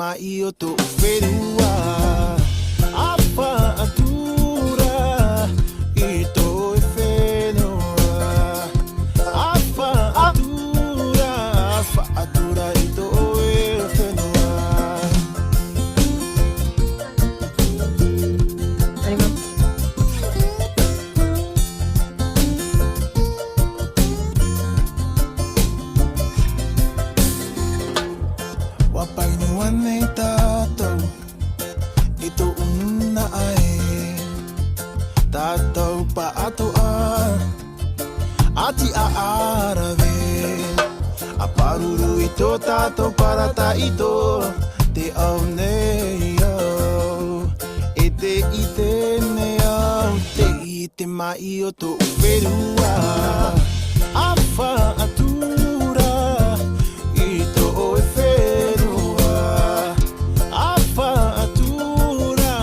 mai o tō whenua. Awha atura I tō whenua. Awha atura I tō whenua. Wapainua nei tātou I tō una ai. Tātou pa atoa Ati a arawe. A paruru I tō tātou parata I tō te au nei au. E te I te nei au. Te I te mai o tō whenua. Awha atura I tō whenua. Awha atura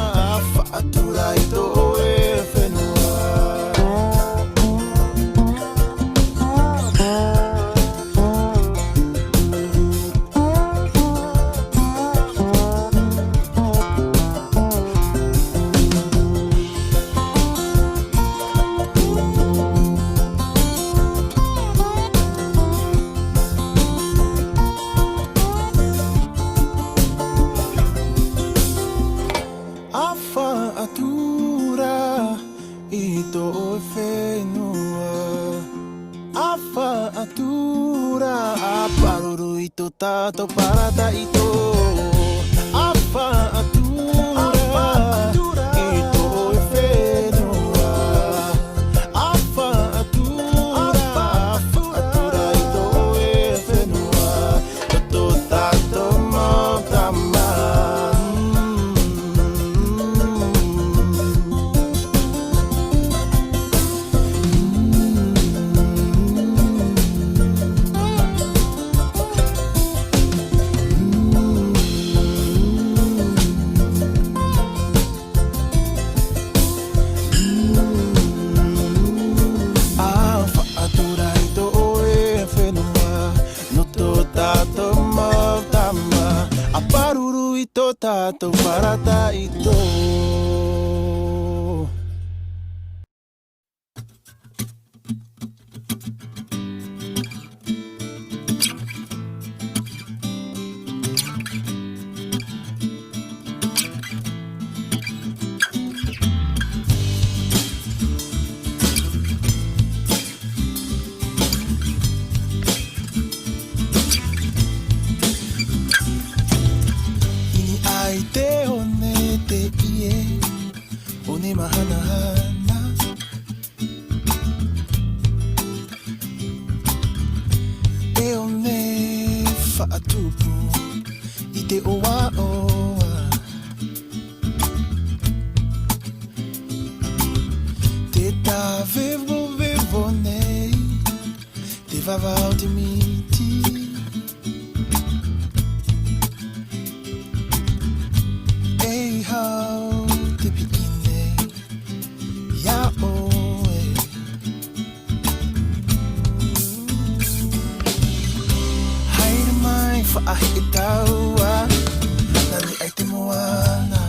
I tō whenua. Awha atura I tō whenua. Awha atura A paruru I tō tātou parata I tō. Awha atura I tō whenua. Awha atura I tō whenua. Tō tātou mautama. Paruru I tō tātou parata I tō. Ai te one te ie, one mahanahana. E one whaatupu I te oa oa. Te vevo nei, te vavau te miti. Ei hau te piine Ia oe. Haere mai whaahi e taua Nani ai te moana.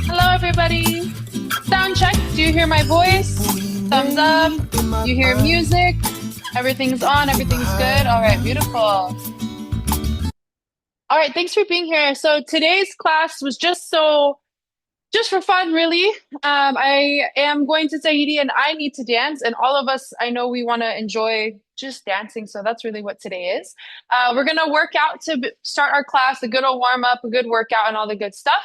Hello, everybody. Sound check. Do you hear my voice? Thumbs up. You hear music? Everything's on. Everything's good. All right, beautiful. All right, thanks for being here. So today's class was just for fun, really. I am going to Tahiti and I need to dance. And all of us, I know we want to enjoy just dancing. So that's really what today is. We're going to work out to start our class, a good old warm up, a good workout and all the good stuff.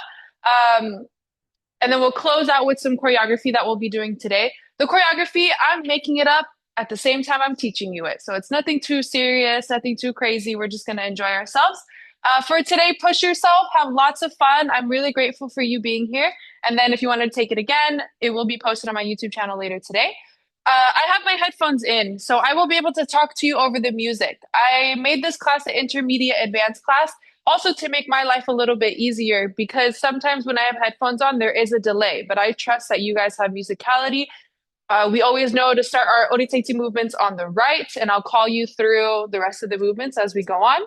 And then we'll close out with some choreography that we'll be doing today. The choreography, I'm making it up at the same time I'm teaching you it. So it's nothing too serious, nothing too crazy. We're just going to enjoy ourselves. For today, push yourself, have lots of fun. I'm really grateful for you being here. And then if you want to take it again, it will be posted on my YouTube channel later today. I have my headphones in, so I will be able to talk to you over the music. I made this class an intermediate advanced class, also to make my life a little bit easier, because sometimes when I have headphones on, there is a delay, but I trust that you guys have musicality We always know to start our oriteiti movements on the right, and I'll call you through the rest of the movements as we go on.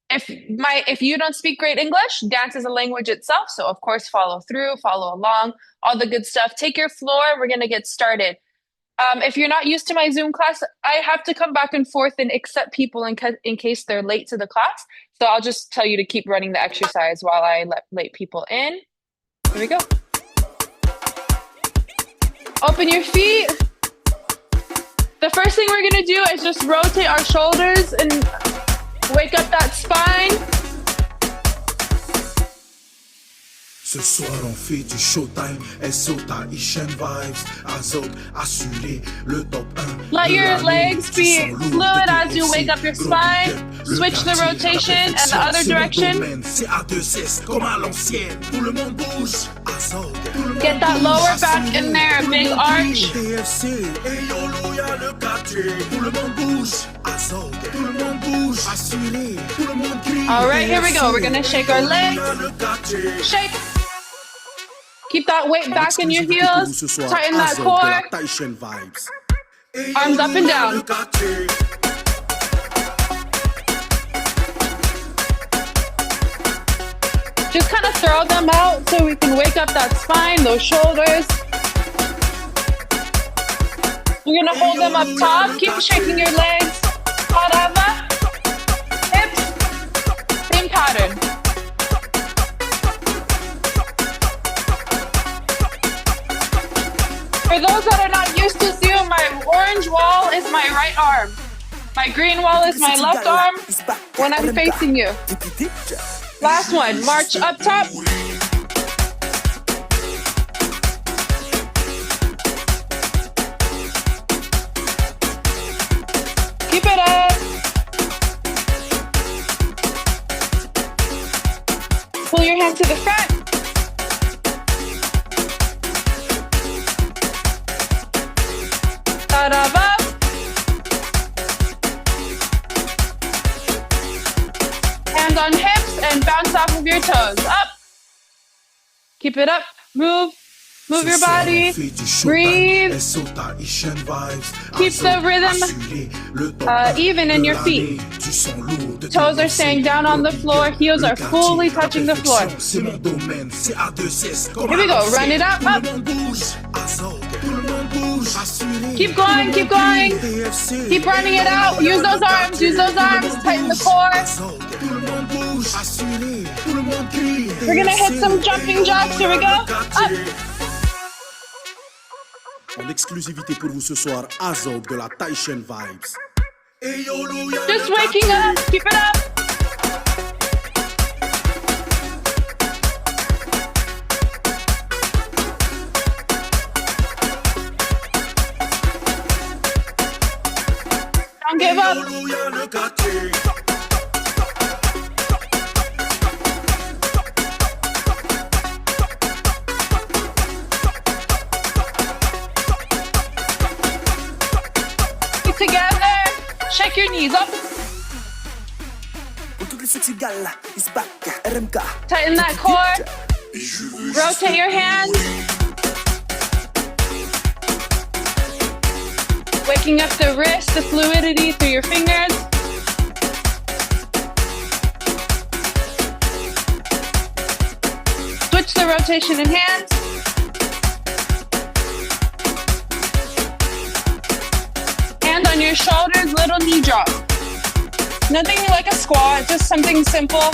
If you don't speak great English, dance is a language itself, so of course follow through, follow along, all the good stuff. Take your floor. We're gonna get started. If you're not used to my Zoom class, I have to come back and forth and accept people in case they're late to the class. So I'll just tell you to keep running the exercise while I let late people in. Here we go. Open your feet. The first thing we're gonna do is just rotate our shoulders and wake up that spine. Ce soir on fait du showtime, SO Tahitian vibes, Azot assuré le top 1. Let your legs be fluid as you wake up your spine. Switch the rotation and the other direction. C'est à 2-6 comme à l'ancienne, tout le monde bouge. Azot, get that lower back in there, a big arch. TFC, et yolo y'a le quartier, tout le monde bouge. Azot, tout le monde bouge. Assuré, tout le monde crie. All right, here we go. We're gonna shake our legs. Shake. Keep that weight back in your heels. Tighten that core. Arms up and down. Just kind of throw them out so we can wake up that spine, those shoulders. You're gonna hold them up top. Keep shaking your legs. Harava. Hips. Same pattern. For those that are not used to Zoom, my orange wall is my right arm. My green wall is my left arm when I'm facing you. Last one, march up top. Keep it up. Pull your hand to the front. Above. Hands on hips and bounce off of your toes. Up. Keep it up. Move. Move your body. Breathe. Keep the rhythm even in your feet. Toes are staying down on the floor. Heels are fully touching the floor. Here we go. Run it up. Up. Keep going. Keep going. Keep running it out. Use those arms. Use those arms. Tighten the core. We're going to hit some jumping jacks. Here we go. Up. En exclusivité pour vous ce soir, Azog de la Tahitian Vibes. Just waking up, keep it up. Don't give up. Together, shake your knees up. Tighten that core. Rotate your hands. Waking up the wrist, the fluidity through your fingers. Switch the rotation in hands. Hand on your shoulders, little knee drop. Nothing like a squat, just something simple.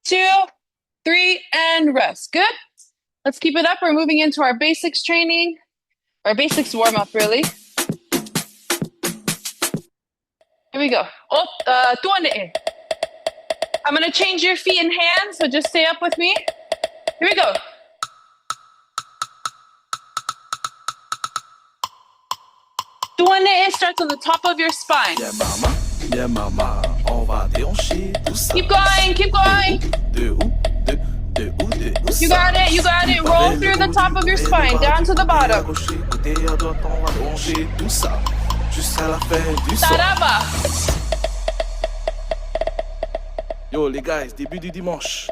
Two, three, and rest. Good. Let's keep it up. We're moving into our basics training, our basics warm up, really. Here we go. I'm going to change your feet and hands, so just stay up with me. Here we go. Tuane starts on the top of your spine. Yeah, mama, on va déhancher tout ça. Keep going, keep going. You got it, you got it. Roll through the top of your spine, down to the bottom. Saraba. Yo les guys, début du dimanche.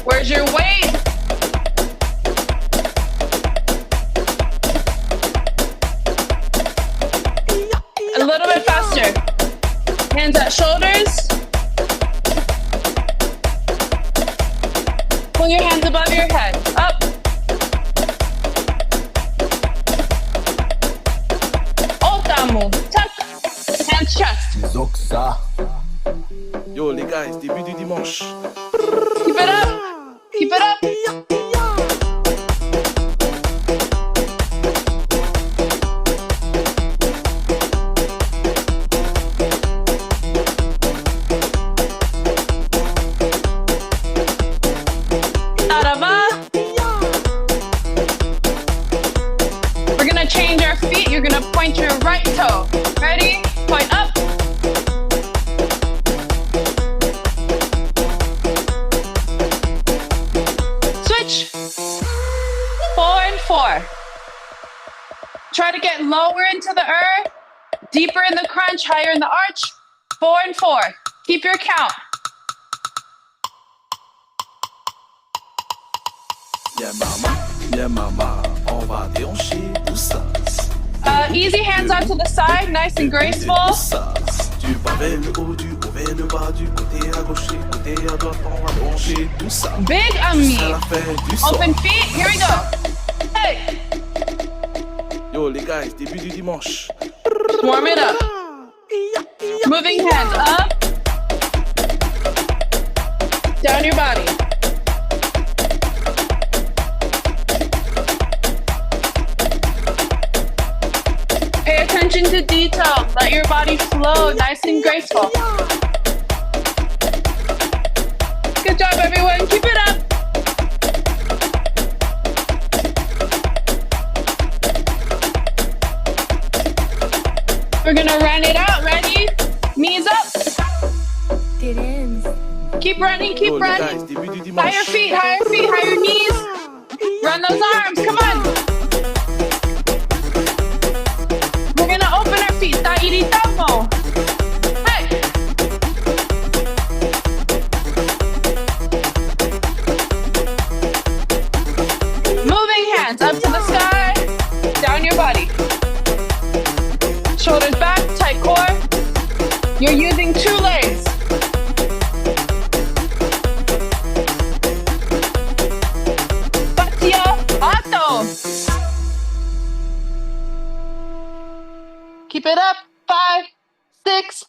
Where's your weight? A little bit faster. Hands at shoulders. Pull your hands above your head. Up. Otamu. Tuck. Hands chest. Zoxa. Yo les gars, c'est début du dimanche. Keep it up. Keep it up. We're gonna change our feet. You're gonna point your right toe. Ready? Point up. Switch. 4 and 4. Try to get lower into the earth, deeper in the crunch, higher in the arch. 4 and 4. Keep your count. Yeah mama, on va déhancher tout ça. Easy hands out to the side, nice and graceful. Du bas vers le haut, du haut vers le bas, du côté à gauche, du côté à droite, on va brancher tout ça. Big on me. C'est la fin du son. Open feet, here we go. Hey. Yo les gars, c'est début du dimanche. Warm it up. Moving hands up. Down your body. Pay attention to detail. Let your body flow, nice and graceful. Good job, everyone. Keep it up. We're gonna run it out. Ready? Knees up. It ends. Keep running, keep Yo, les gars, running. c'est début du dimanche. Higher feet, higher knees. Run those arms, come on. We're gonna open our feet. Tahiti tamo. Hey. Moving hands up to the sky, down your body. Shoulders back, tight core. You're using 2 legs. Keep it up. 5, 6,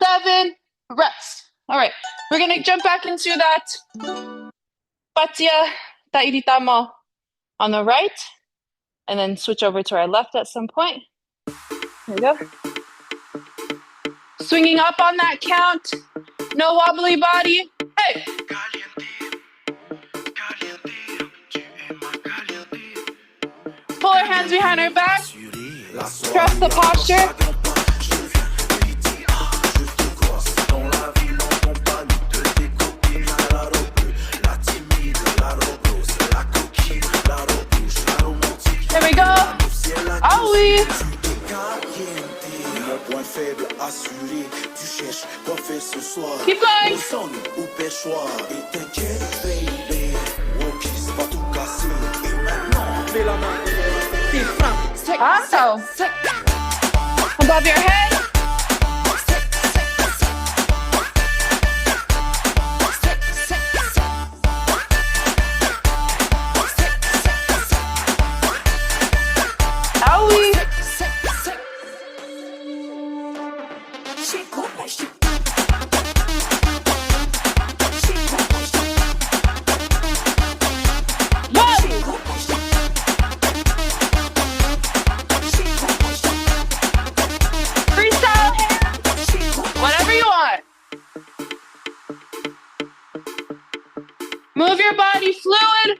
7, rest. All right, we're gonna jump back into that Patia Tairitamo on the right, and then switch over to our left at some point. There we go. Swinging up on that count. No wobbly body. Hey. Pull our hands behind our back. Trust the posture. There we go. Ah oui. Keep going. Awesome. Above your head. Owie. Move your body fluid,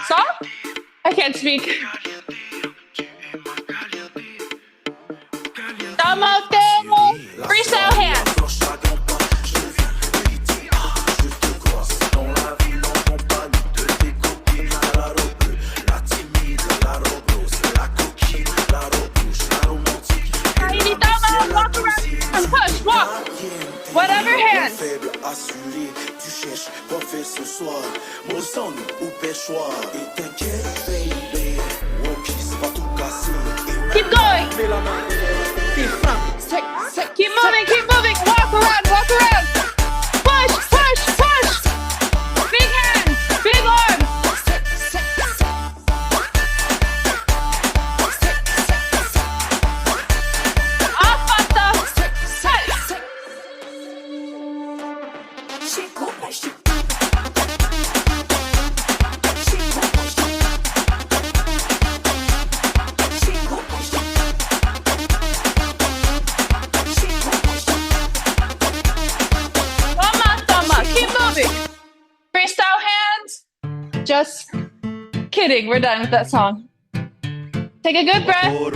soft. I can't speak. Thumb out there, freestyle hands. Tiny thumb out, walk around and push, walk. Whatever hands. quoi fait ce soir? Moson ou pêchoir? Et t'inquiète, baby, Woki, c'est pas tout cassé. Keep going. Fais la main, t'es frappe. Keep moving, keep moving. Walk around, walk around. Push, push, push. Big hands, big arms. Afata. Set. Tama. Keep moving. Freestyle hands. Just kidding. We're done with that song. Take a good breath. All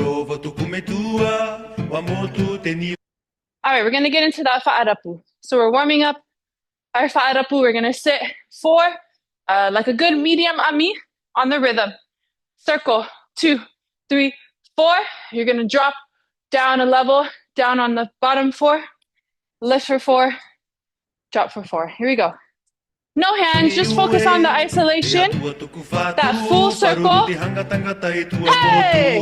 right, we're going to get into that fa'arapu. So we're warming up our fa'arapu. We're going to sit four, like a good medium ami on the rhythm. Circle, 2, 3, 4. You're going to drop down a level, down on the bottom 4, lift for 4, drop for 4. Here we go. No hands, just focus on the isolation. That full circle. Hey!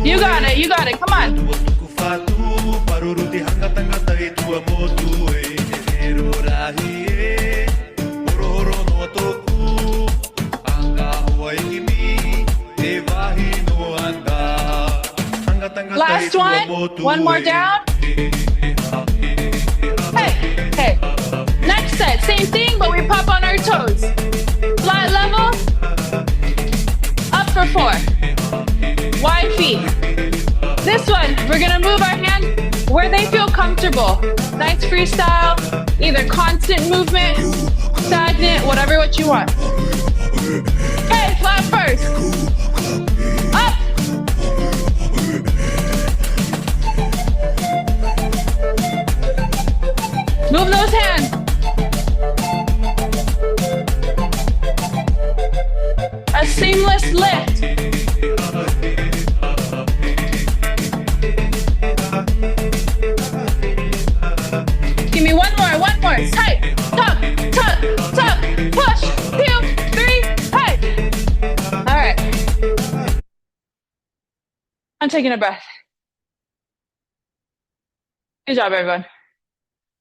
You got it, come on. Last one more down. Hey. Next set, same thing, but we pop on our toes. Flat level, up for 4. Wide feet. This one, we're gonna move our hands where they feel comfortable. Nice freestyle, either constant movement, stagnant, whatever what you want. Okay, flat first. Up. Move those hands. A seamless lift. Give me one more. Tight, tuck, push, 2, 3, tight. All right. I'm taking a breath. Good job, everyone.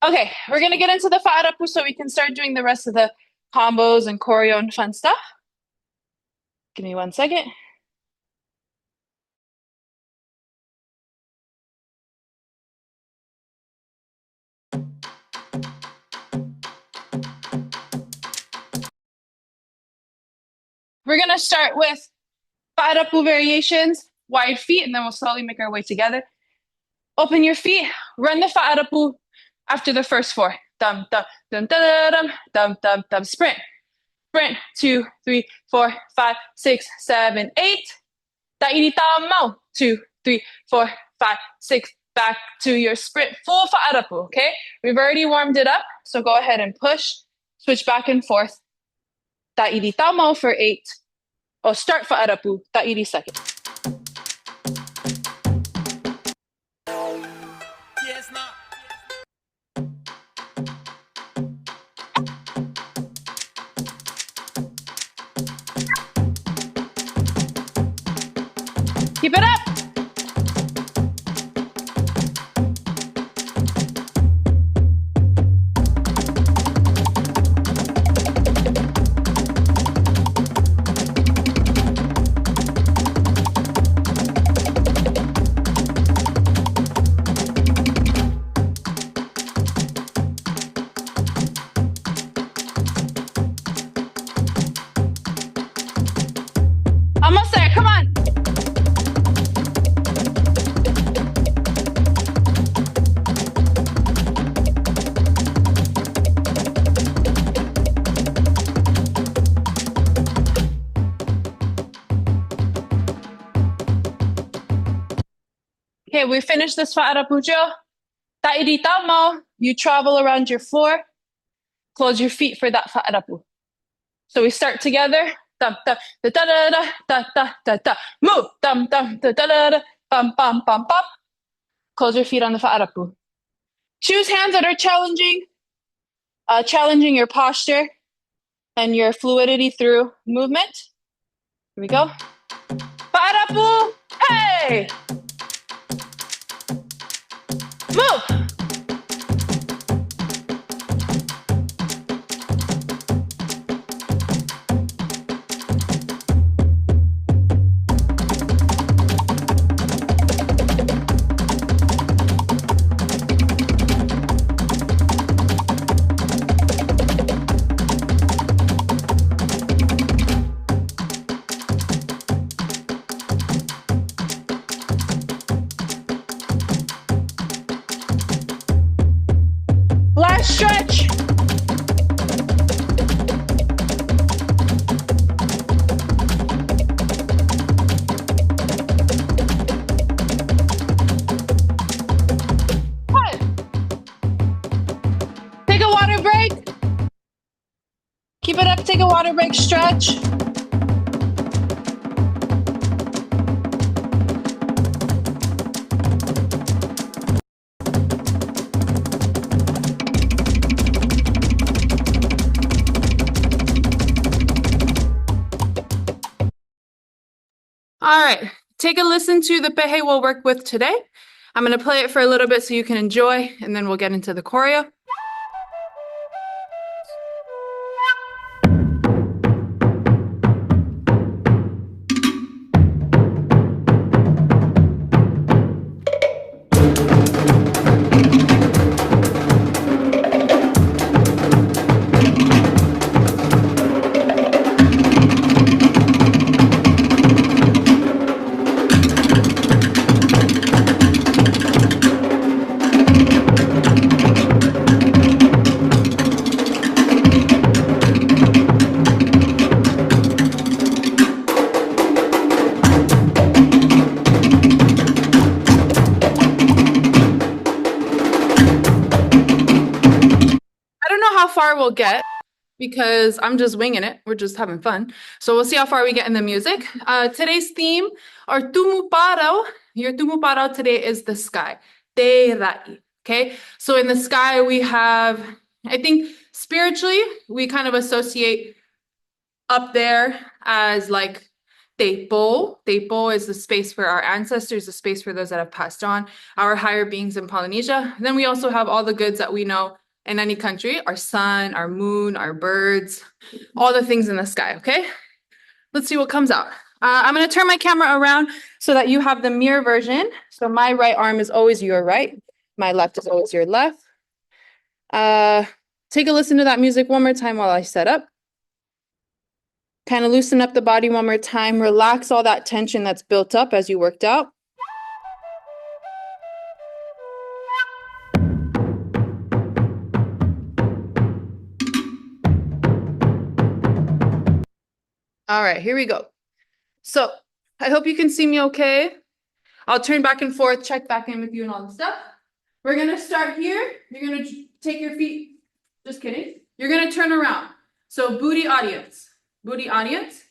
Okay, we're gonna get into the fa'arapu so we can start doing the rest of the combos and choreo and fun stuff. Give me 1 second. We're gonna start with fa'arapu variations, wide feet, and then we'll slowly make our way together. Open your feet, run the fa'arapu after the first 4. Dum, dum, dum, dum, dum, dum, dum, sprint. Sprint, 2, 3, 4, 5, 6, 7, 8. Tahiti mau. 2, 3, 4, 5, 6. Back to your sprint. Full fa'arapu, okay? We've already warmed it up, so go ahead and push. Switch back and forth. Tahiti mau for 8. Oh, start fa'arapu. Tahiti second. Keep it up. Almost there. Come on. Okay, we finished this fa'arapu drill. Tahiti mau, you travel around your floor. Close your feet for that fa'arapu. So we start together. Dum, dum, da, da, da, da, da, da, da, da. Move. Dum, dum, da, da, da, da. Bum, bum, bum, bum. Close your feet on the fa'arapu. Choose hands that are challenging your posture and your fluidity through movement. Here we go. Fa'arapu. Hey! Move. Last stretch. Take a water break. Keep it up. Take a water break. Stretch. All right, take a listen to the pehe we'll work with today. I'm going to play it for a little bit so you can enjoy, and then we'll get into the choreo. How far we'll get because I'm just winging it. We're just having fun. So we'll see how far we get in the music. Today's theme, our tumuparo. Your tumuparo today is the sky. Te rai. Okay. So in the sky, we have, I think spiritually, we kind of associate up there as like Tepo. Tepo is the space for our ancestors, the space for those that have passed on, our higher beings in Polynesia. And then we also have all the goods that we know in any country, our sun, our moon, our birds, all the things in the sky, okay? Let's see what comes out. I'm gonna turn my camera around so that you have the mirror version. So my right arm is always your right. My left is always your left. Take a listen to that music one more time while I set up. Kind of loosen up the body one more time. Relax all that tension that's built up as you worked out. All right, here we go. So I hope you can see me okay. I'll turn back and forth, check back in with you and all the stuff. We're gonna start here. You're gonna take your feet, just kidding. You're gonna turn around. So booty audience, booty audience.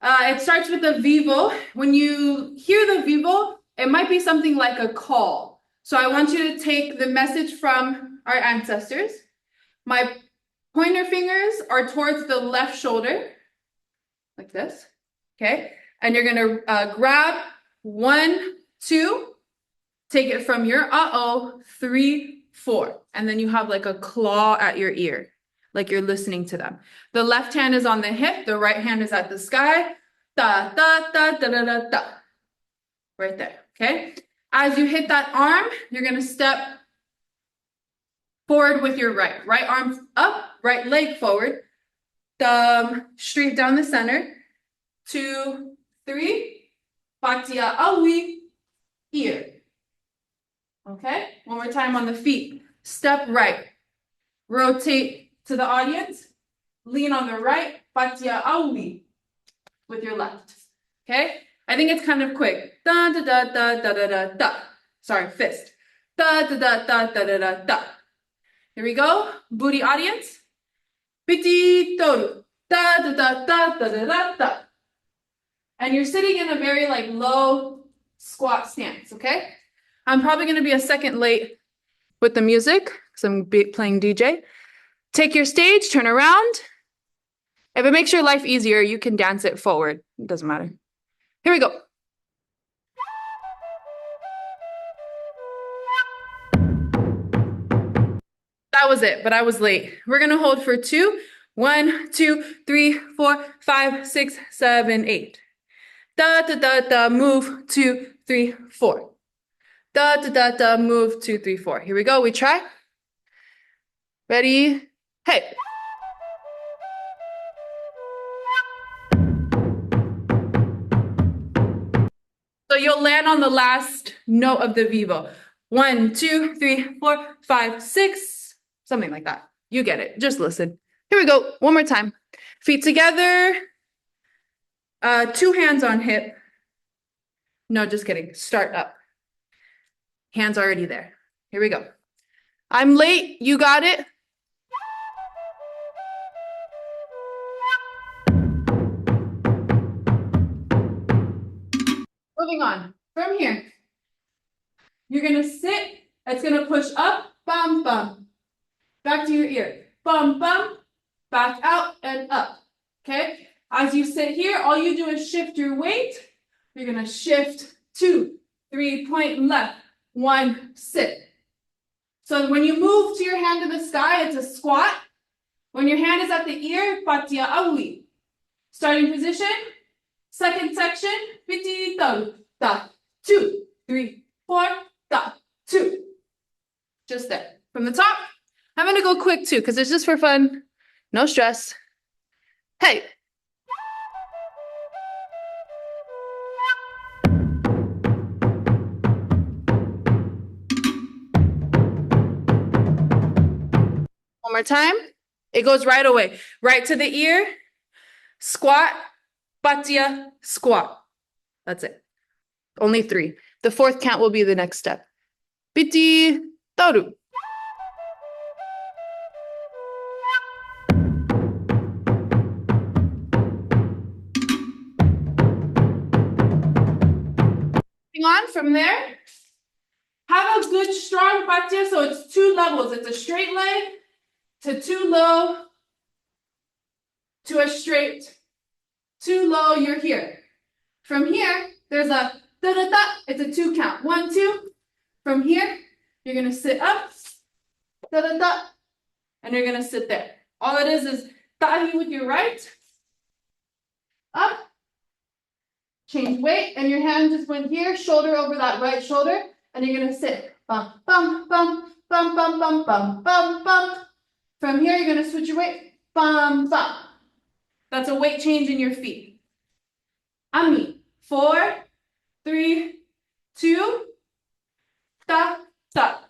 It starts with a vivo. When you hear the vivo, it might be something like a call. So I want you to take the message from our ancestors. My pointer fingers are towards the left shoulder. Like this, okay? And you're gonna grab 1, 2, take it from your 3, 4. And then you have like a claw at your ear, like you're listening to them. The left hand is on the hip, the right hand is at the sky. Da, da, da, da, da, da, da. Right there, okay? As you hit that arm, you're gonna step forward with your right. Right arm up, right leg forward. Thumb straight down the center. 2, 3. Patia awi. Ear. Okay? One more time on the feet. Step right. Rotate to the audience. Lean on the right. Patia awi. With your left. Okay? I think it's kind of quick. Da da da da da da da da. Sorry, fist. Da da da da da da da da. Here we go. Booty audience. Piti toru. Da da da da da da da da. And you're sitting in a very like low squat stance, okay? I'm probably gonna be a second late with the music because I'm playing DJ. Take your stage, turn around. If it makes your life easier, you can dance it forward. It doesn't matter. Here we go. That was it, but I was late. We're gonna hold for 2. 1, 2, 3, 4, 5, 6, 7, 8. Da da da da, move 2, 3, 4. Da da da da, move 2, 3, 4. Here we go. We try. Ready? Hey. So you'll land on the last note of the vivo. 1, 2, 3, 4, 5, 6, something like that. You get it. Just listen. Here we go. One more time. Feet together. 2 hands on hip. No, just kidding. Start up. Hands already there. Here we go. I'm late. You got it. Moving on. From here, you're going to sit. It's going to push up. Bum, bum. Back to your ear. Bum, bum. Back out and up. Okay? As you sit here, all you do is shift your weight. You're going to shift 2, 3, point left. 1, sit. So when you move to your hand to the sky, it's a squat. When your hand is at the ear, patia awi. Starting position, second section, piti taru, ta, 2, 3, 4, ta, 2. Just there. From the top, I'm gonna go quick too, because it's just for fun. No stress. Hey. One more time. It goes right away. Right to the ear. Squat, patia, squat. That's it. Only 3. The 4th count will be the next step. Piti, taru. On from there, have a good strong patia. So it's 2 levels. It's a straight leg to 2 low to a straight, 2 low. You're here. From here, there's a da da da. It's a 2 count. 1, 2. From here, you're gonna sit up, da da da, and you're gonna sit there. All it is tahi with your right, up. Change weight, and your hand just went here, shoulder over that right shoulder, and you're gonna sit. Bum, bum, bum, bum, bum, bum, bum, bum, bum. From here, you're gonna switch your weight. Bum, bum. That's a weight change in your feet. Ami. 4, 3, 2, ta, ta.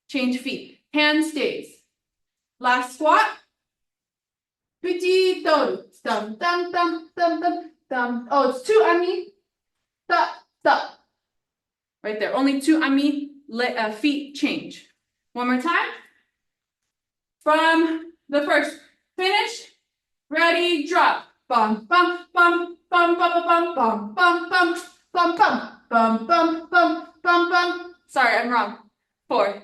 Change feet. Hand stays. Last squat. Piti toru. Dum, dum, dum, dum, dum. Oh, it's 2 ami, ta, ta. Right there. Only 2 ami feet change. One more time. From the first finish. Ready, drop. Bum, bum, bum, bum, bum, bum, bum, bum, bum, bum, bum, bum, bum, bum, bum, bum. Sorry, I'm wrong. 4.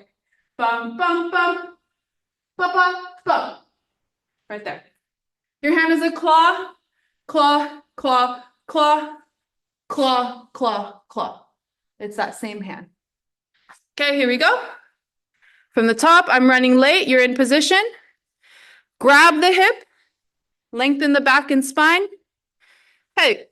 Bum, bum, bum, bum, bum, bum. Right there. Your hand is a claw, claw, claw, claw, claw, claw, claw. It's that same hand. Okay, here we go. From the top, I'm running late. You're in position. Grab the hip. Lengthen the back and spine. Hey.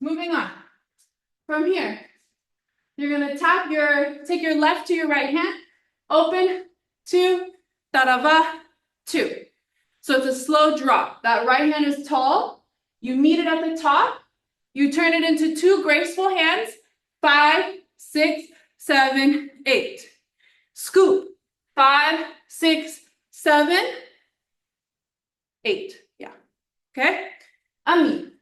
Moving on. From here, you're gonna take your left to your right hand, open, 2, tarava, 2. So it's a slow drop. That right hand is tall. You meet it at the top. You turn it into 2 graceful hands, 5, 6, 7, 8. Scoop, 5, 6, 7. 8. Yeah. Okay? Ami.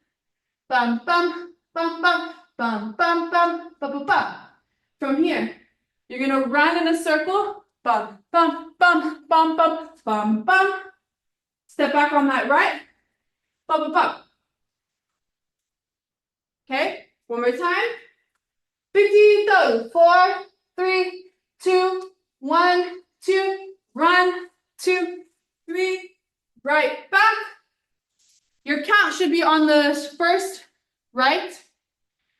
Bum, bum, bum, bum, bum, bum, bum, bum, bum, bum. From here, you're going to run in a circle. Bum, bum, bum, bum, bum, bum, bum. Step back on that right. Bum, bum, bum. Okay? One more time. 50, 4, 3, 2, 1, 2. Run, 2, 3. Right back. Your count should be on the first right.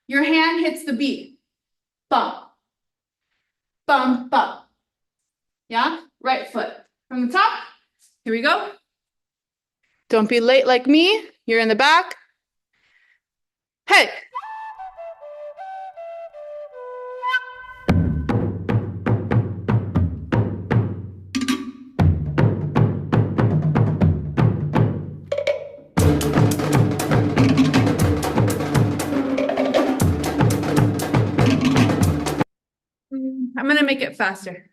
Your hand hits the beat. Bump. Bump, bump. Yeah? Right foot. From the top. Here we go. Don't be late like me. You're in the back. Hey. I'm going to make it faster.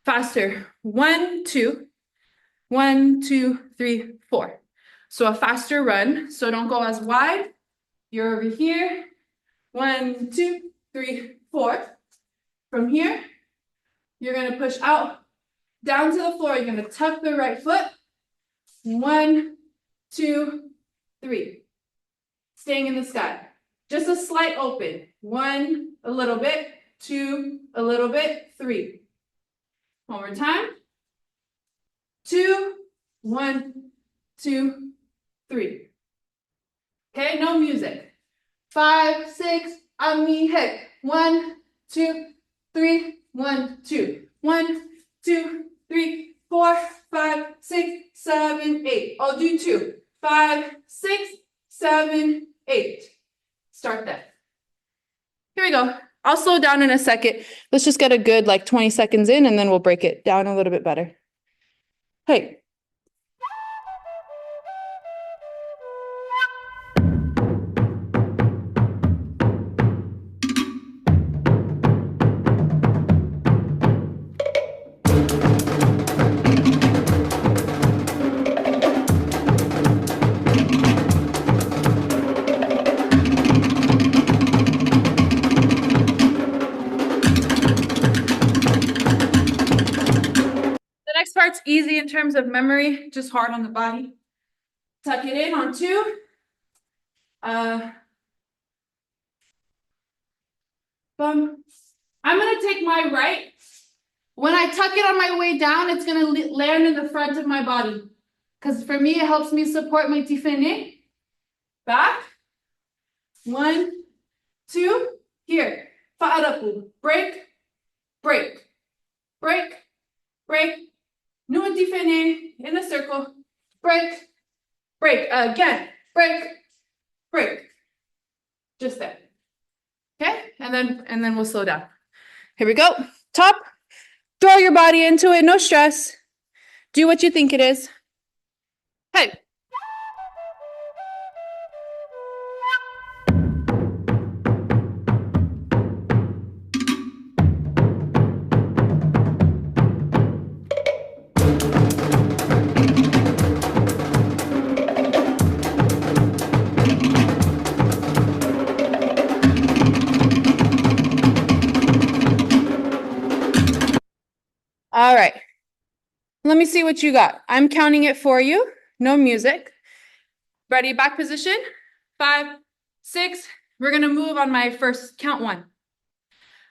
Faster. 1, 2. 1, 2, 3, 4. So a faster run. So don't go as wide. You're over here. 1, 2, 3, 4. From here, you're going to push out down to the floor. You're going to tuck the right foot. 1, 2, 3. Staying in the sky. Just a slight open. 1, a little bit. 2, a little bit. 3. One more time. 2, 1, 2, 3. Okay, no music. 5, 6, ami hip. 1, 2, 3, 1, 2. 1, 2, 3, 4, 5, 6, 7, 8. I'll do 2. 5, 6, 7, 8. Start that. Here we go. I'll slow down in a second. Let's just get a good 20 seconds in and then we'll break it down a little bit better. Hey. Next part's easy in terms of memory, just hard on the body. Tuck it in on 2. Bum. I'm going to take my right. When I tuck it on my way down, it's going to land in the front of my body. Because for me, it helps me support my tifene. Back. 1, 2. Here. Fa'arapu. Break. Break. Break. Break. Nua tifene in a circle. Break. Break. Again. Break. Break. Just there. Okay? And then we'll slow down. Here we go. Top. Throw your body into it. No stress. Do what you think it is. Hey. All right. Let me see what you got. I'm counting it for you. No music. Ready? Back position. 5, 6. We're going to move on my first count. 1.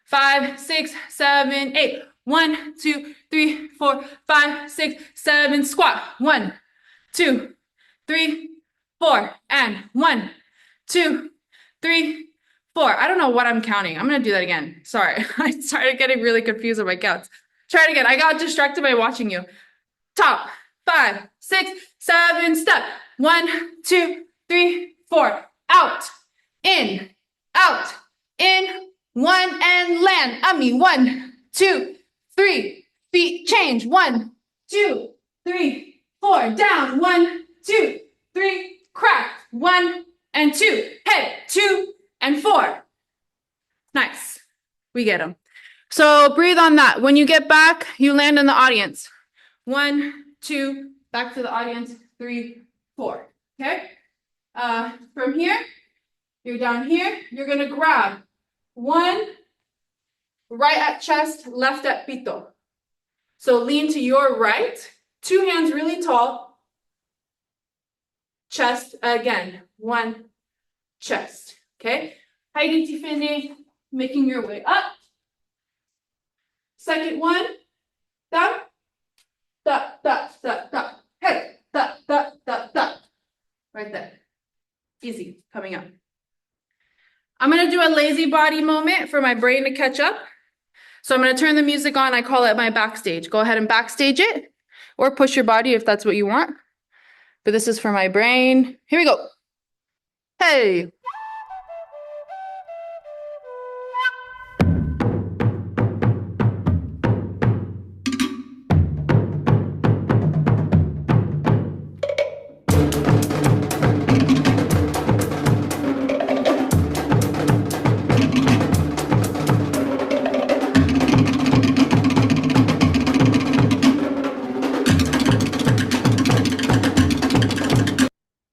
5, 6, 7, 8. 1, 2, 3, 4, 5, 6, 7. Squat. 1, 2, 3, 4. And 1, 2, 3, 4. I don't know what I'm counting. I'm going to do that again. Sorry. I started getting really confused with my counts. Try it again. I got distracted by watching you. Top. 5, 6, 7. Step. 1, 2, 3, 4. Out. In. Out. In. 1 and land. Ami. 1, 2, 3. Feet change. 1, 2, 3, 4. Down. 1, 2, 3. Crack. 1 and 2. Head. 2 and 4. Nice. We get them. So breathe on that. When you get back, you land in the audience. 1, 2, back to the audience, 3, 4. Okay? From here, you're down here. You're going to grab 1, right at chest, left at pito. So lean to your right, 2 hands really tall. Chest again, 1, chest. Okay? Tahiti fini, making your way up. Second one, down, da, da, da, da. Hey, da, da, da, da. Right there. Easy, coming up. I'm going to do a lazy body moment for my brain to catch up. So I'm going to turn the music on. I call it my backstage. Go ahead and backstage it or push your body if that's what you want. But this is for my brain. Here we go. Hey.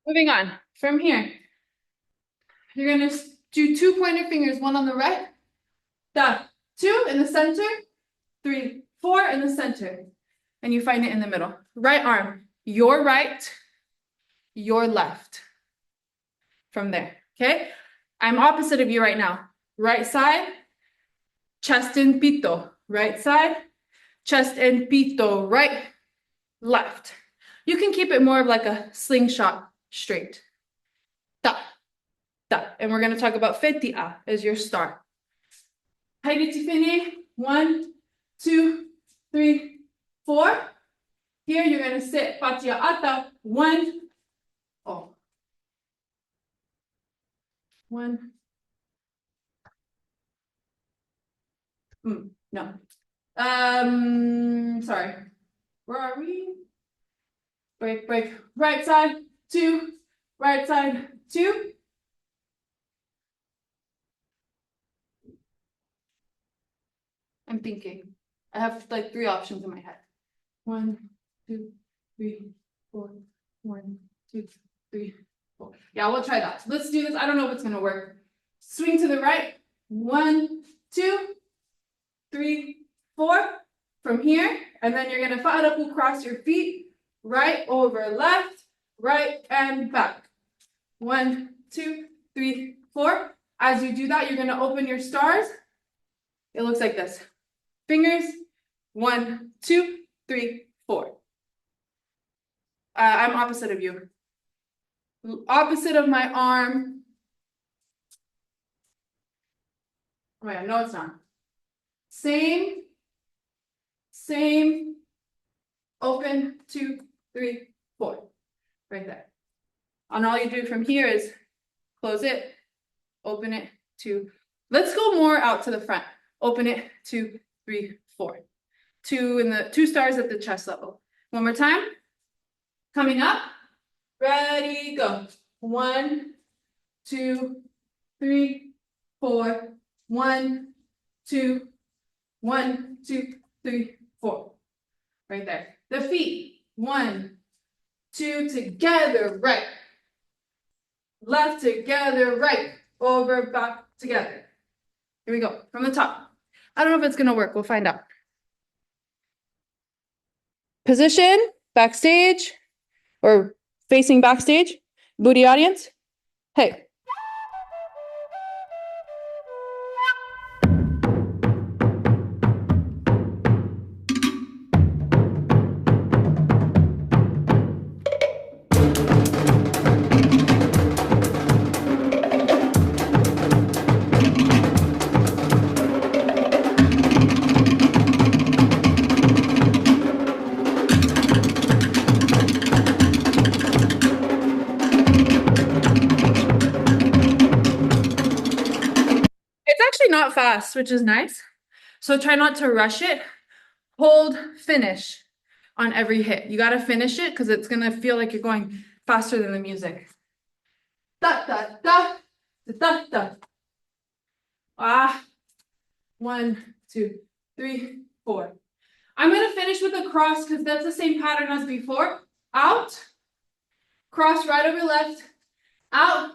Moving on, from here, you're going to do 2 pointer fingers, 1 on the right, da, 2 in the center, 3, 4 in the center, and you find it in the middle. Right arm, your right, your left, from there, okay? I'm opposite of you right now. Right side, chest and pito, right side, chest and pito, right, left. You can keep it more of like a slingshot straight. Da, da. And we're going to talk about fetia as your start. Tahiti fini. 1, 2, 3, 4. Here you're going to sit patia ata. 1. Oh. 1. No. Sorry. Where are we? Break, break. Right side, 2. Right side, 2. I'm thinking. I have like 3 options in my head. 1, 2, 3, 4. 1, 2, 3, 4. Yeah, we'll try that. Let's do this. I don't know if it's gonna work. Swing to the right. 1, 2, 3, 4. From here, and then you're gonna whaarapu cross your feet. Right over left, right and back. 1, 2, 3, 4. As you do that, you're gonna open your stars. It looks like this. Fingers, 1, 2, 3, 4. I'm opposite of you. Opposite of my arm. Oh yeah, no, it's not. Same. Open, 2, 3, 4. Right there. And all you do from here is close it, open it, 2. Let's go more out to the front. Open it, 2, 3, 4. 2 in the 2 stars at the chest level. One more time. Coming up. Ready, go. 1, 2, 3, 4. 1, 2, 1, 2, 3, 4. Right there. The feet. 1, 2, together, right. Left, together, right. Over, back, together. Here we go. From the top. I don't know if it's going to work. We'll find out. Position, backstage, or facing backstage. Booty audience. Hey. Not fast, which is nice. So try not to rush it. Hold, finish on every hit. You got to finish it because it's going to feel like you're going faster than the music. Da, da, da, da, da. Ah, 1, 2, 3, 4. I'm going to finish with a cross because that's the same pattern as before. Out, cross right over left, out,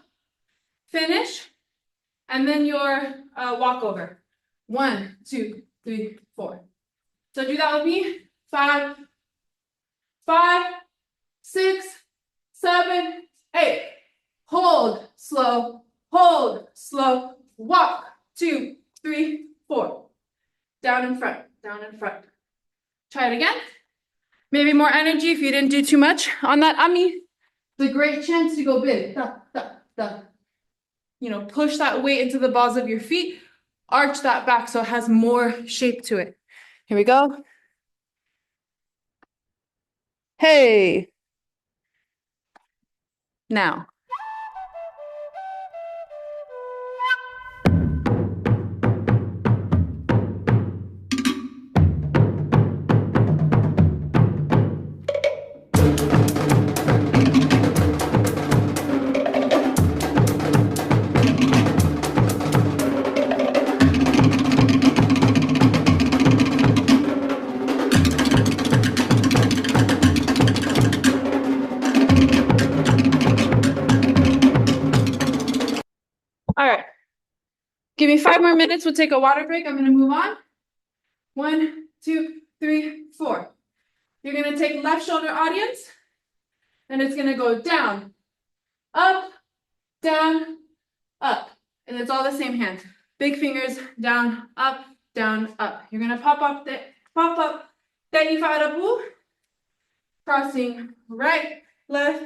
finish, and then your walkover. 1, 2, 3, 4. So do that with me. 5, 6, 7, 8. Hold, slow, walk. 2, 3, 4. Down in front, down in front. Try it again. Maybe more energy if you didn't do too much on that ami. It's a great chance to go big. Da, da, da. You know, push that weight into the balls of your feet. Arch that back so it has more shape to it. Here we go. Hey. Now. All right. Give me 5 more minutes. We'll take a water break. I'm going to move on. 1, 2, 3, 4. You're going to take left shoulder audience, and it's going to go down, up, up. And it's all the same hand. Big fingers down, up. You're going to pop up. Then crossing right, left.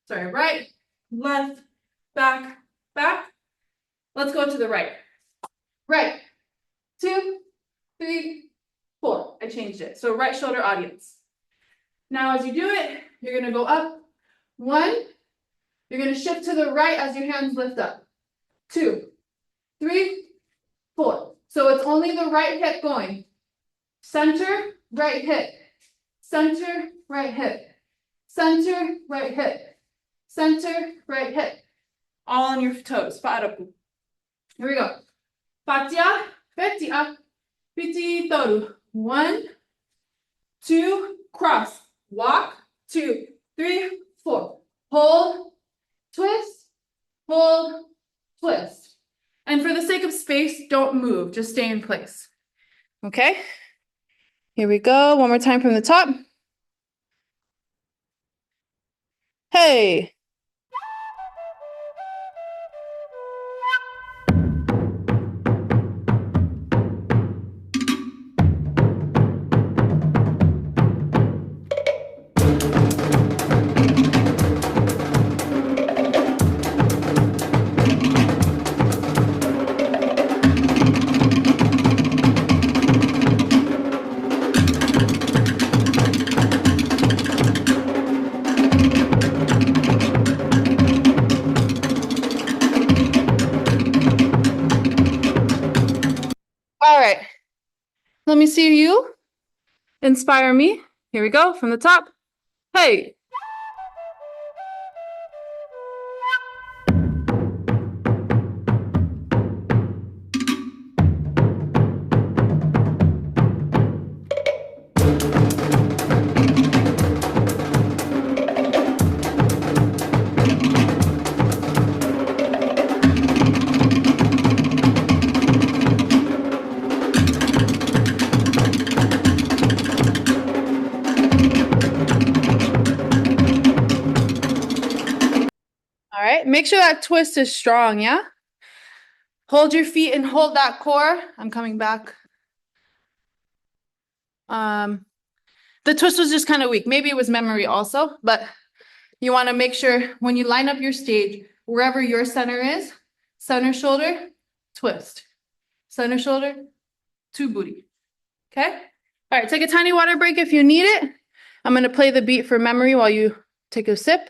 Sorry, right, left, back. Let's go to the right. Right, 2, 3, 4. I changed it. So right shoulder audience. Now as you do it, you're going to go up. 1. You're going to shift to the right as your hands lift up. 2, 3, 4. So it's only the right hip going. Center, right hip. Center, right hip. Center, right hip. Center, right hip. All on your toes. Here we go. Patia, petia, piti toru. 1, 2, cross. Walk. 2, 3, 4. Hold, twist, hold, twist. And for the sake of space, don't move. Just stay in place. Okay? Here we go. One more time from the top. Hey. All right. Let me see you. Inspire me. Here we go from the top. Hey. All right, make sure that twist is strong, yeah? Hold your feet and hold that core. I'm coming back. The twist was just kind of weak. Maybe it was memory also, but you want to make sure when you line up your stage, wherever your center is, center shoulder, twist. Center shoulder, to booty. Okay? All right, take a tiny water break if you need it. I'm going to play the beat for memory while you take a sip.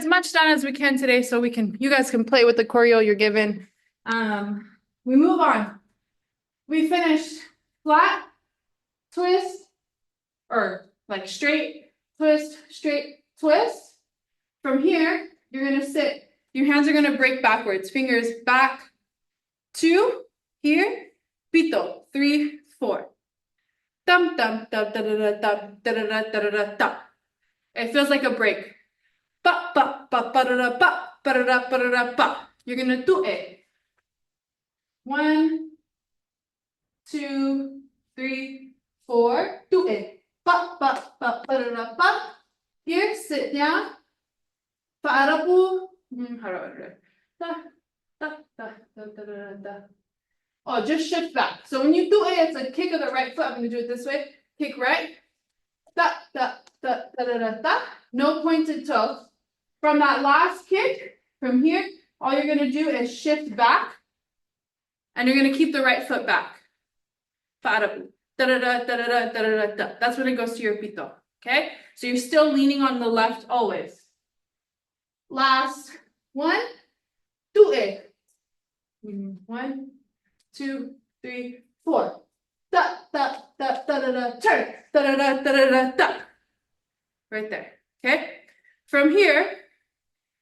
as much done as we can today so you guys can play with the choreo you're given. We move on. We finished flat, twist, or like straight, twist, straight, twist. From here, you're gonna sit, your hands are gonna break backwards, fingers back, 2, here, pito, 3, 4. Dum, dum, dum, da, da, da, dum, da, da, da, da, da, da, dum. It feels like a break. Ba, ba, ba, ba, da, da, ba, ba, da, da, ba, da, da, ba. You're gonna do it. 1, 2, 3, 4. Do it. Ba, ba, ba, ba, da, da, ba. Here, sit down. Paarapu. Da, da, da, da, da, da, da. Oh, just shift back. So when you do it, it's a kick of the right foot. I'm going to do it this way. Kick right. Da, da, da, da, da, da, da. No pointed toes. From that last kick, from here, all you're going to do is shift back. And you're going to keep the right foot back. Paarapu. Da, da, da, da, da, da, da, da, da. That's when it goes to your pito. Okay? So you're still leaning on the left always. Last one. Do it. 1, 2, 3, 4. Da, da, da, da, da, da, turn. Da, da, da, da, da, da, da. Right there. Okay? From here,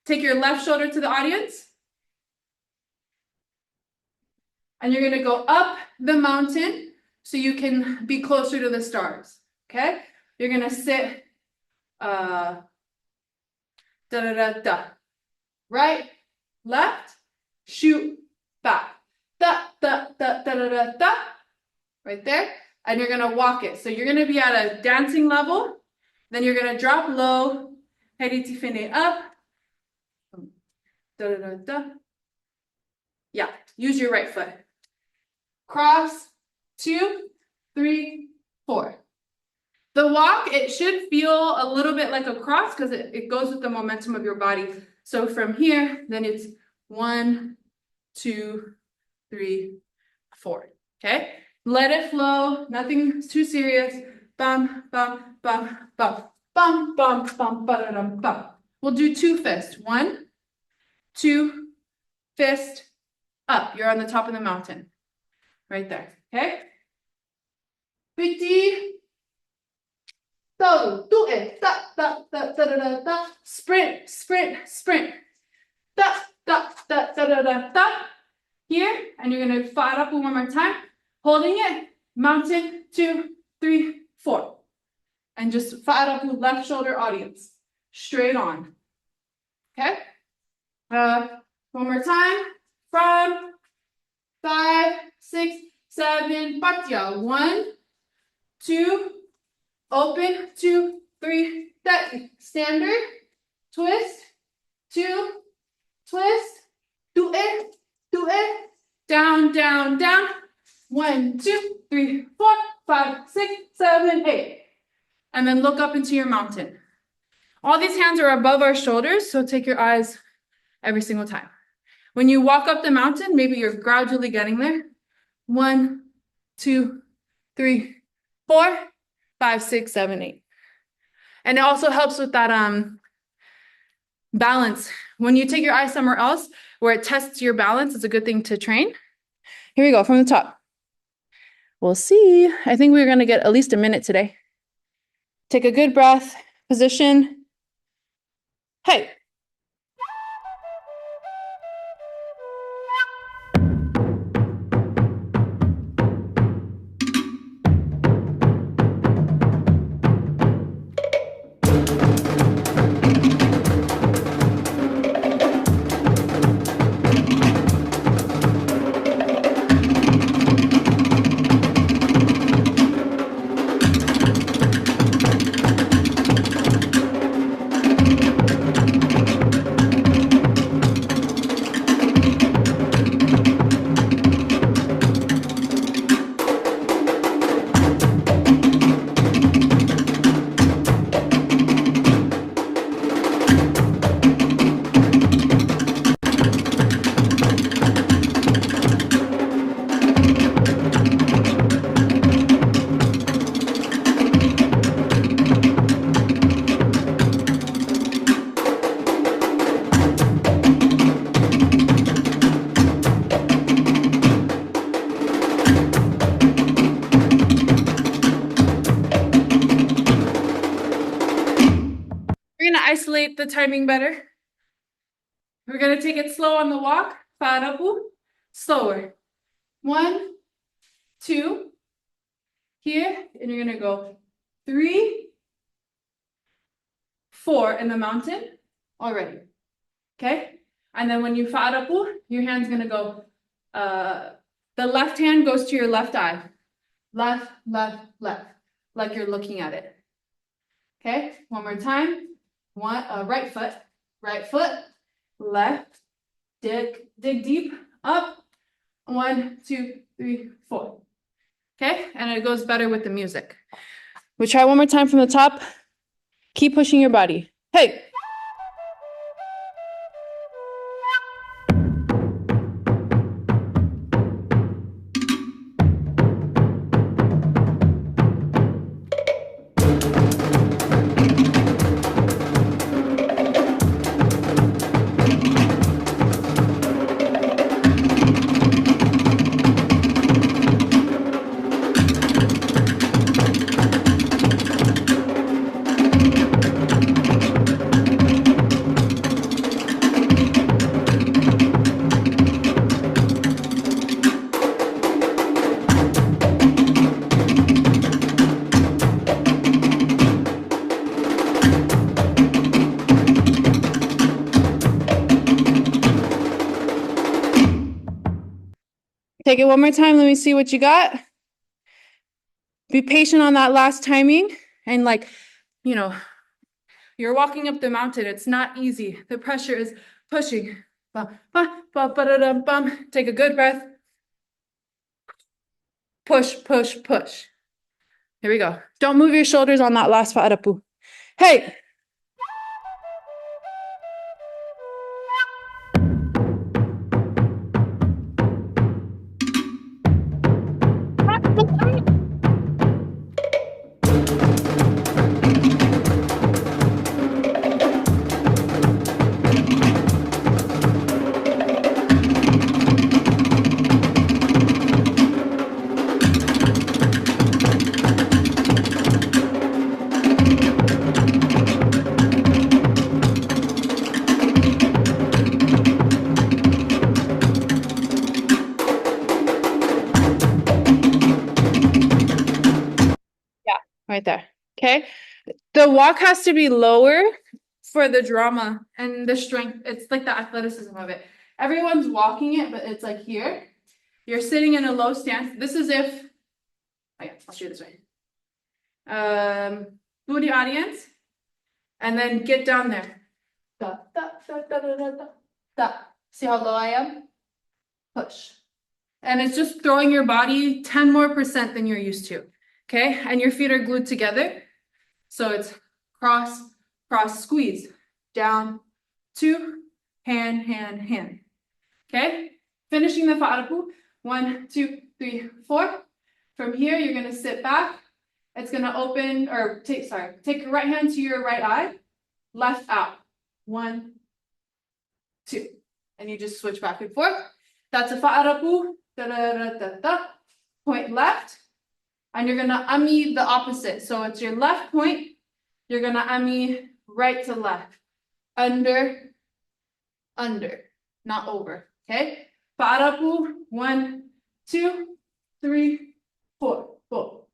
take your left shoulder to the audience. And you're going to go up the mountain so you can be closer to the stars. Okay? You're going to sit da, da, da, da. Right, left, shoot, back. Da, da, da, da, da, da, da. Right there. And you're going to walk it. So you're going to be at a dancing level. Then you're going to drop low. Tahiti fine up. Da, da, da, da. Yeah, use your right foot. Cross, 2, 3, 4. The walk, it should feel a little bit like a cross because it goes with the momentum of your body. So from here, then it's 1, 2, 3, 4. Okay? Let it flow. Nothing too serious. Bum, bum, bum, bum. Bum, bum, bum, ba-da-dum, bum. We'll do 2 fists. 1, 2, fist, up. You're on the top of the mountain. Right there. Okay? Piti. So, do it. Da, da, da, da, da, da, da. Sprint, sprint, sprint. Da, da, da, da, da, da, da. Here, and you're going to fire up one more time. Holding it. Mountain, 2, 3, 4. And just fire up with left shoulder audience. Straight on. Okay? One more time. From 5, 6, 7, patya. 1, 2, open, 2, 3, that standard, twist, 2, twist, do it, down, down, down, 1, 2, 3, 4, 5, 6, 7, 8. And then look up into your mountain. All these hands are above our shoulders, so take your eyes every single time. When you walk up the mountain, maybe you're gradually getting there. 1, 2, 3, 4, 5, 6, 7, 8. And it also helps with that balance. When you take your eyes somewhere else where it tests your balance, it's a good thing to train. Here we go from the top. We'll see. I think we're going to get at least a minute today. Take a good breath, position. Hey. the timing better. We're gonna take it slow on the walk. Whaarapu. Slower. 1, 2. Here, and you're gonna go 3, 4 in the mountain already. Okay? And then when you whaarapu, your hand's gonna go, the left hand goes to your left eye. Left, left, left. Like you're looking at it. Okay? One more time. Right foot, left, dig deep, up. 1, 2, 3, 4. Okay? And it goes better with the music. We try one more time from the top. Keep pushing your body. Hey! Take it one more time. Let me see what you got. Be patient on that last timing. And like, you know, you're walking up the mountain. It's not easy. The pressure is pushing. Take a good breath. Push, push, push. Here we go. Don't move your shoulders on that last whaarapu. Hey! Right there. Okay. The walk has to be lower for the drama and the strength. It's like the athleticism of it. Everyone's walking it, but it's like here. You're sitting in a low stance. This is if, oh yeah, I'll show you this way. Booty audience. And then get down there. Da, da, da, da, da, da, da. See how low I am? Push. And it's just throwing your body 10% more than you're used to. Okay, and your feet are glued together. So it's cross, cross, squeeze, down, 2, hand, hand, hand. Okay, finishing the whaarapu, 1, 2, 3, 4. From here, you're gonna sit back. It's gonna open, or take your right hand to your right eye, left out, 1, 2. And you just switch back and forth. That's a whaarapu, da, da, da, da, da. Point left. And you're gonna umi the opposite. So it's your left point. You're gonna umi right to left. Under, under, not over. Okay? Whaarapu, 1, 2, 3, 4. Go.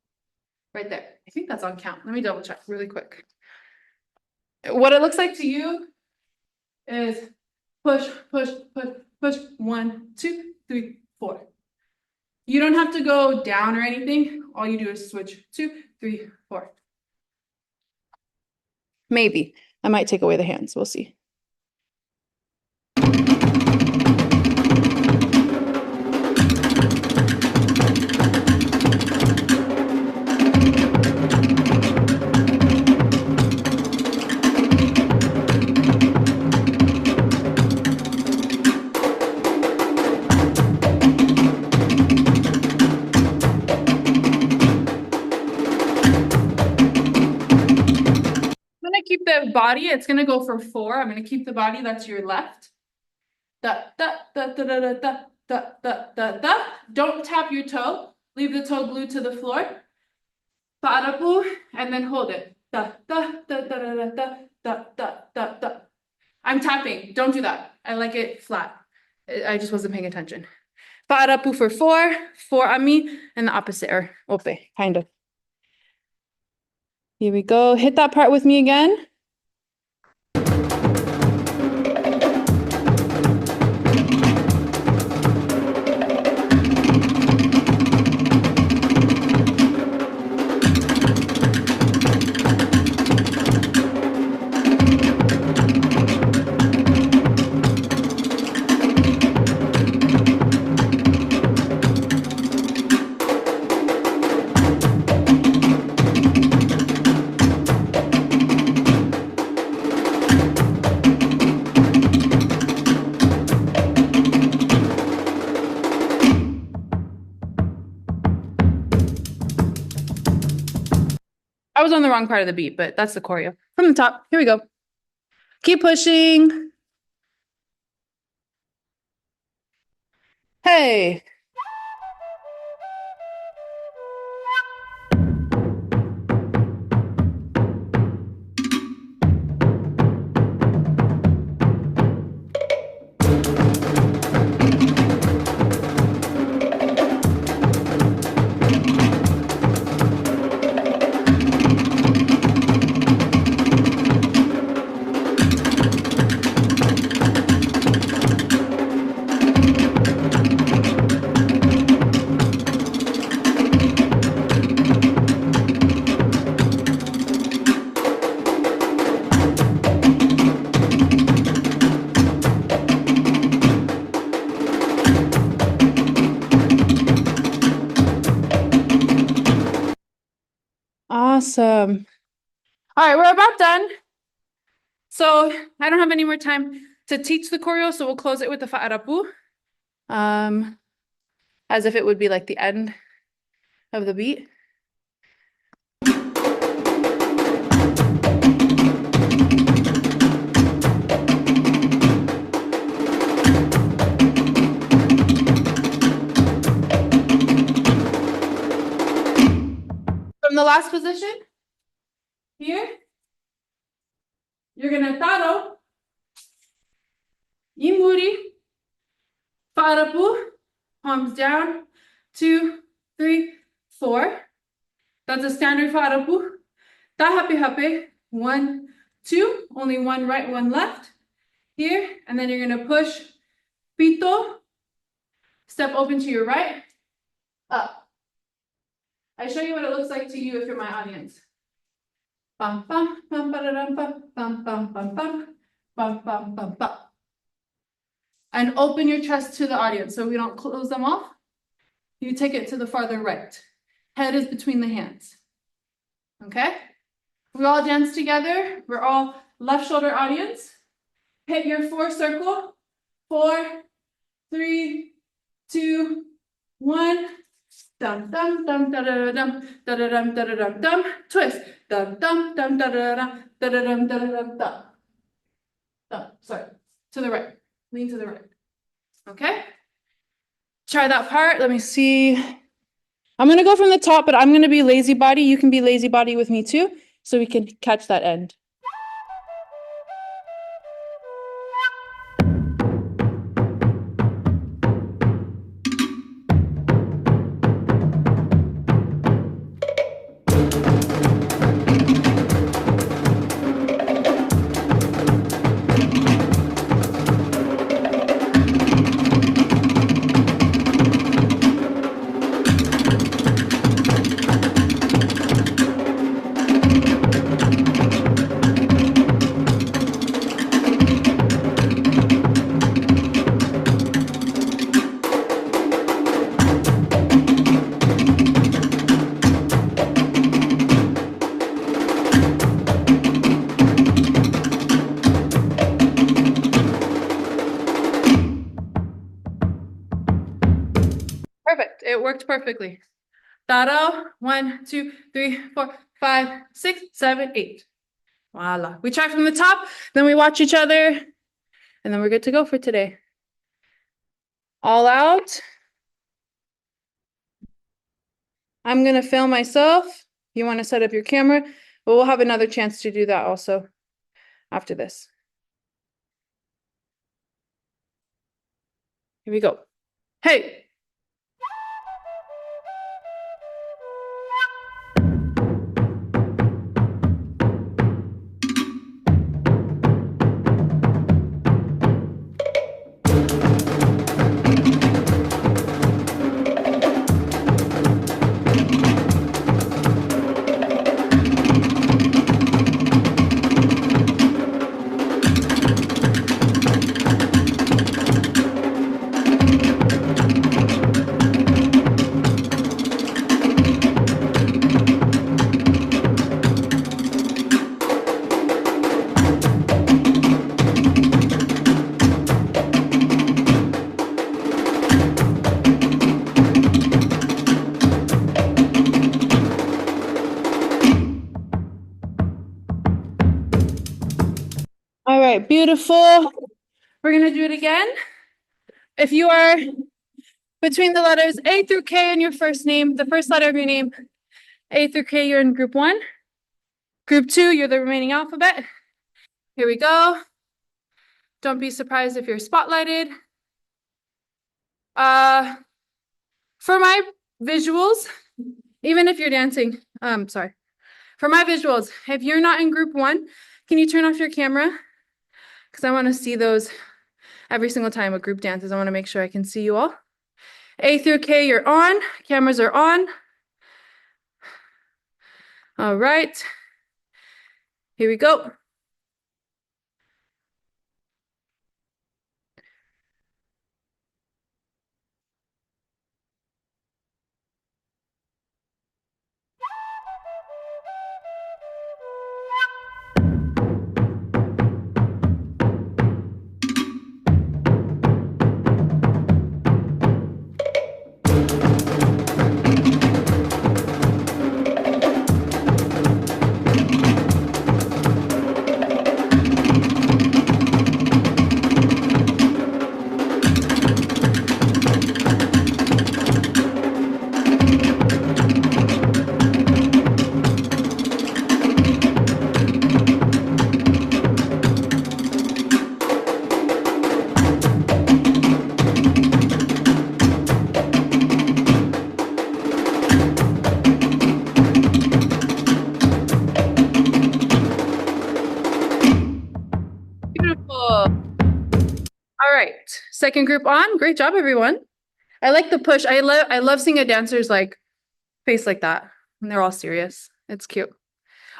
Right there. I think that's on count. Let me double check really quick. What it looks like to you is push, push, push, push. 1, 2, 3, 4. You don't have to go down or anything. All you do is switch 2, 3, 4. Maybe. I might take away the hands. We'll see. Keep the body, it's gonna go for 4. I'm gonna keep the body, that's your left. Da, da, da, da, da, da, da, da, da, da. Don't tap your toe. Leave the toe glued to the floor. Whaarapu, and then hold it. Da, da, da, da, da, da, da, da, da, da, da. I'm tapping. Don't do that. I like it flat. I just wasn't paying attention. Fa'arapu for four ami, and the opposite, or ope, kind of. Here we go. Hit that part with me again. I was on the wrong part of the beat, but that's the choreo. From the top, here we go. Keep pushing. Hey. Awesome. All right, we're about done. So I don't have any more time to teach the choreo, so we'll close it with the fa'arapu. As if it would be like the end of the beat. From the last position, here, you're gonna taro, imuri, fa'arapu, palms down, 2, 3, 4. That's a standard fa'arapu. Tahape hape, 1, 2, only one right, one left. Here, and then you're gonna push pito, step open to your right, up. I show you what it looks like to you if you're my audience. Bum, bum, bum, ba-da-dum, bum, bum, bum, bum, bum, bum, bum, bum, bum. And open your chest to the audience so we don't close them off. You take it to the farther right. Head is between the hands. Okay? We all dance together. We're all left shoulder audience. Hit your 4 circle. 4, 3, 2, 1. Dum dum dum da da dum da da dum da da dum dum. Twist. Dum dum dum da da dum da da dum da da dum dum. Sorry. To the right. Lean to the right. Okay? Try that part. Let me see. I'm gonna go from the top, but I'm gonna be lazy body. You can be lazy body with me too, so we can catch that end. Perfect. It worked perfectly. Taro, 1, 2, 3, 4, 5, 6, 7, 8. Voila. We try from the top, then we watch each other, and then we're good to go for today. All out. I'm gonna film myself. You want to set up your camera, but we'll have another chance to do that also. after this. Here we go. Hey. All right, beautiful. We're gonna do it again. If you are between the letters A through K in your first name, the first letter of your name, A through K, you're in group 1. Group 2, you're the remaining alphabet. Here we go. Don't be surprised if you're spotlighted. For my visuals, even if you're dancing, sorry. For my visuals, if you're not in group 1, can you turn off your camera? Because I want to see those every single time a group dances. I want to make sure I can see you all. A through K, you're on. Cameras are on. All right. Here we go. All right, second group on. Great job, everyone. I like the push. I love seeing a dancer's like face like that when they're all serious. It's cute.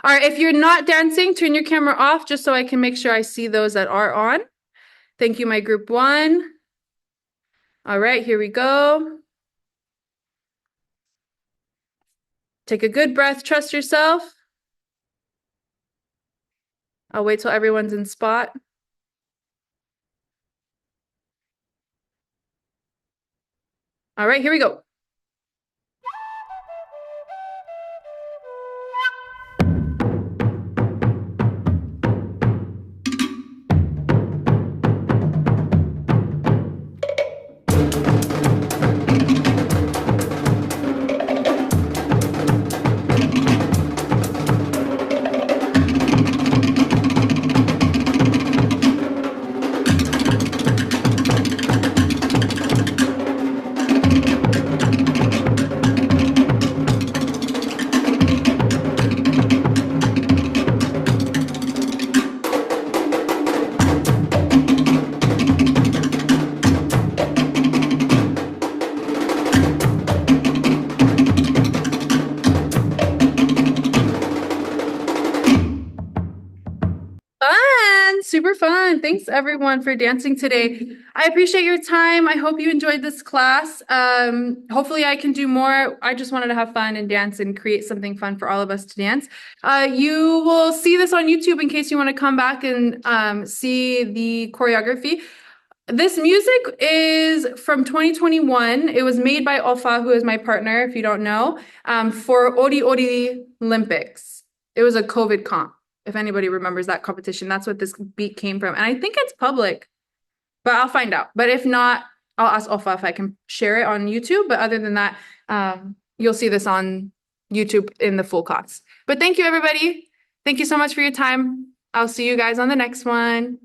All right, if you're not dancing, turn your camera off just so I can make sure I see those that are on. Thank you, my group 1. All right, here we go. Take a good breath, trust yourself. I'll wait till everyone's in spot. All right, here we go. Super fun. Thanks everyone for dancing today. I appreciate your time. I hope you enjoyed this class. Hopefully I can do more. I just wanted to have fun and dance and create something fun for all of us to dance. You will see this on YouTube in case you want to come back and see the choreography. This music is from 2021. It was made by Ofa, who is my partner, if you don't know, for Ori Ori Olympics. It was a COVID comp. If anybody remembers that competition, that's what this beat came from. And I think it's public, but I'll find out. But if not, I'll ask Ofa if I can share it on YouTube. But other than that, you'll see this on YouTube in the full class. But thank you, everybody. Thank you so much for your time. I'll see you guys on the next one.